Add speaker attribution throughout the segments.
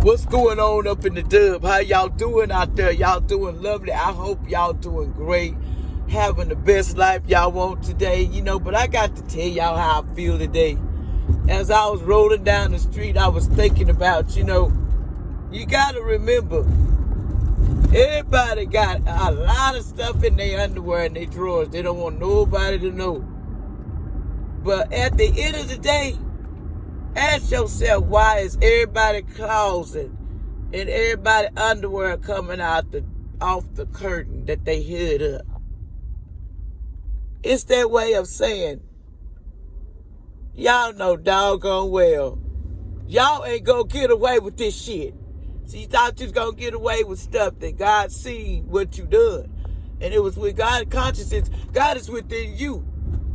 Speaker 1: What's going on up in the dub? How y'all doing out there? Y'all doing lovely. I hope y'all doing great. Having the best life y'all want today, but I got to tell y'all how I feel today. As I was rolling down the street, I was thinking about, you got to remember, everybody got a lot of stuff in their underwear and their drawers. They don't want nobody to know. But at the end of the day, ask yourself, why is everybody closet and everybody underwear coming out off the curtain that they hid up? It's their way of saying, y'all know doggone well, y'all ain't gonna get away with this shit. So you thought you was gonna get away with stuff that God seen what you done. And it was with God's consciousness. God is within you.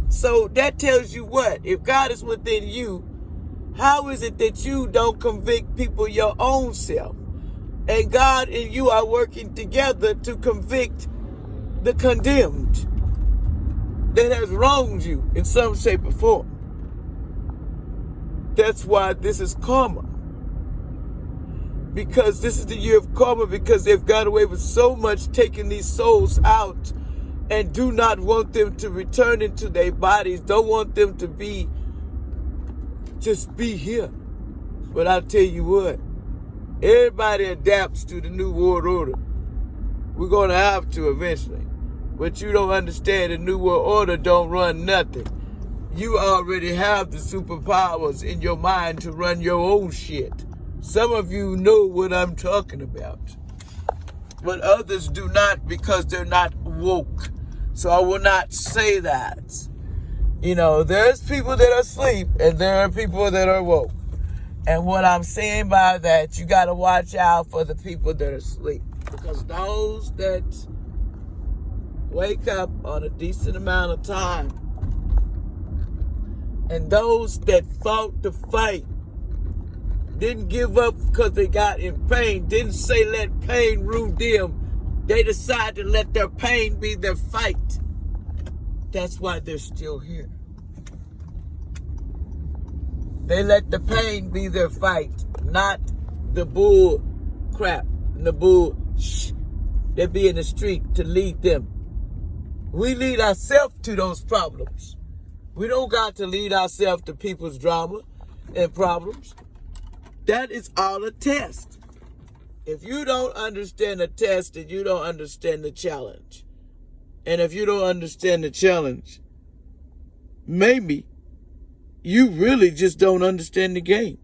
Speaker 1: So that tells you what? If God is within you, how is it that you don't convict people your own self? And God and you are working together to convict the condemned that has wronged you in some shape or form. That's why this is karma. Because this is the year of karma, because they've got away with so much, taking these souls out and do not want them to return into their bodies, don't want them to just be here. But I'll tell you what, everybody adapts to the new world order. We're going to have to eventually. But you don't understand, the new world order don't run nothing. You already have the superpowers in your mind to run your own shit. Some of you know what I'm talking about. But others do not, because they're not woke. So I will not say that. There's people that are asleep and there are people that are woke. And what I'm saying by that, you got to watch out for the people that are asleep. Because those that wake up on a decent amount of time and those that fought the fight, didn't give up because they got in pain, didn't say let pain rule them. They decided to let their pain be their fight. That's why they're still here. They let the pain be their fight, not the bull crap, the bull shh. They be in the street to lead them. We lead ourselves to those problems. We don't got to lead ourselves to people's drama and problems. That is all a test. If you don't understand the test, then you don't understand the challenge. And if you don't understand the challenge, maybe you really just don't understand the game.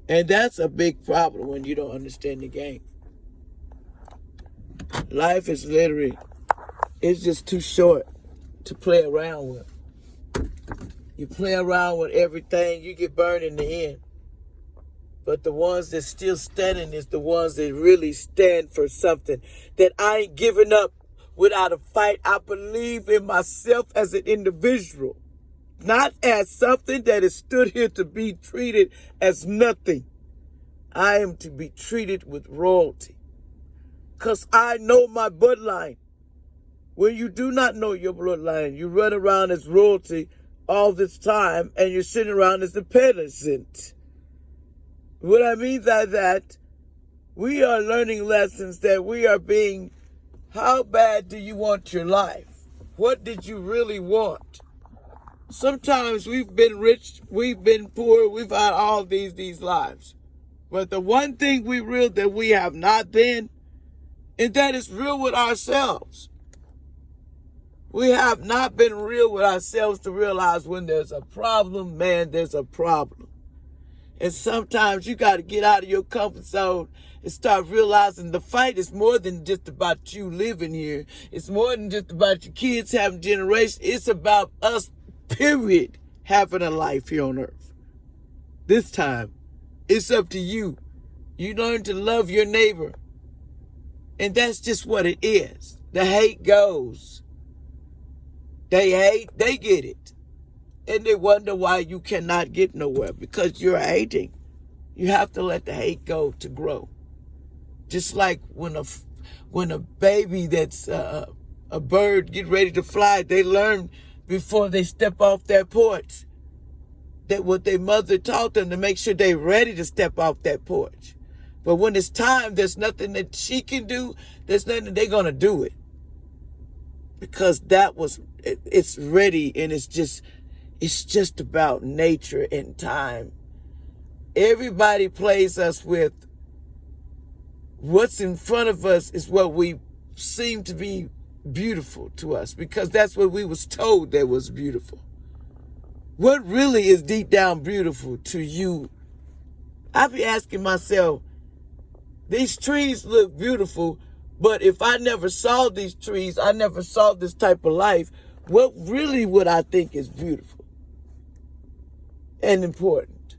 Speaker 1: And that's a big problem when you don't understand the game. Life is literally, it's just too short to play around with. You play around with everything, you get burned in the end. But the ones that still standing is the ones that really stand for something. That I ain't giving up without a fight. I believe in myself as an individual. Not as something that is stood here to be treated as nothing. I am to be treated with royalty. Because I know my bloodline. When you do not know your bloodline, you run around as royalty all this time and you're sitting around as a peasant. What I mean by that, we are learning lessons that we are being, how bad do you want your life? What did you really want? Sometimes we've been rich, we've been poor, we've had all these lives. But the one thing that we have not been, and that is real with ourselves. We have not been real with ourselves to realize when there's a problem, man, there's a problem. And sometimes you got to get out of your comfort zone and start realizing the fight is more than just about you living here. It's more than just about your kids having generations. It's about us, period, having a life here on earth. This time, it's up to you. You learn to love your neighbor. And that's just what it is. The hate goes. They hate, they get it. And they wonder why you cannot get nowhere, because you're hating. You have to let the hate go to grow. Just like when a baby that's a bird get ready to fly, they learn before they step off that porch that what their mother taught them to make sure they're ready to step off that porch. But when it's time, there's nothing that she can do. There's nothing that they're going to do it. Because it's ready, and it's just about nature and time. Everybody plays us with what's in front of us is what we seem to be beautiful to us, because that's what we was told that was beautiful. What really is deep down beautiful to you? I be asking myself, these trees look beautiful, but if I never saw these trees, I never saw this type of life, what really would I think is beautiful and important?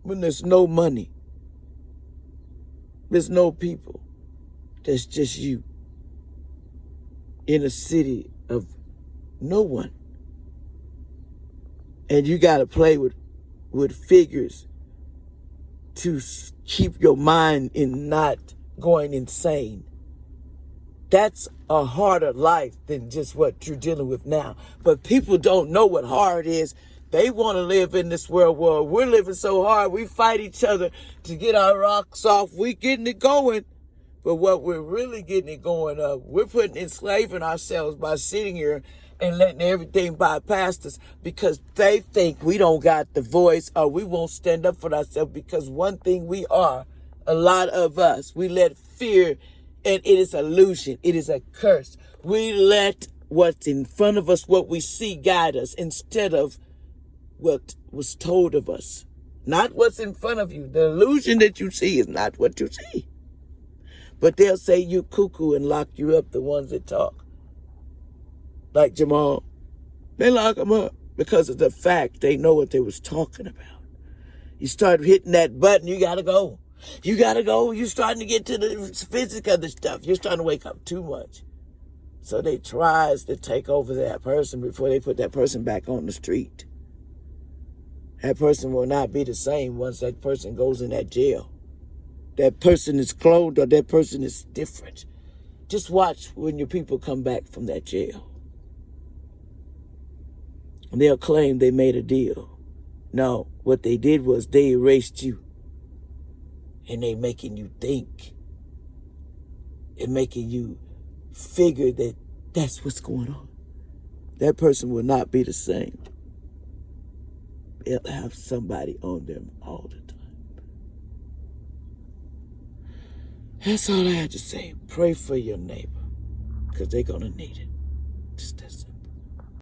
Speaker 1: When there's no money, there's no people, there's just you in a city of no one. And you got to play with figures to keep your mind in not going insane. That's a harder life than just what you're dealing with now. But people don't know what hard is. They want to live in this world where we're living so hard. We fight each other to get our rocks off. We getting it going. But what we're really getting it going, we're enslaving ourselves by sitting here and letting everything bypass us because they think we don't got the voice or we won't stand up for ourselves. Because one thing we are, a lot of us, we let fear, and it is illusion. It is a curse. We let what's in front of us, what we see, guide us instead of what was told of us. Not what's in front of you. The illusion that you see is not what you see. But they'll say you cuckoo and lock you up, the ones that talk. Like Jamal. They lock him up because of the fact they know what they was talking about. You start hitting that button, you got to go. You got to go. You're starting to get to the physics of the stuff. You're starting to wake up too much. So they tries to take over that person before they put that person back on the street. That person will not be the same once that person goes in that jail. That person is cloned or that person is different. Just watch when your people come back from that jail. And they'll claim they made a deal. No, what they did was they erased you. And they making you think. And making you figure that that's what's going on. That person will not be the same. They'll have somebody on them all the time. That's all I had to say. Pray for your neighbor, because they're going to need it. Just that simple.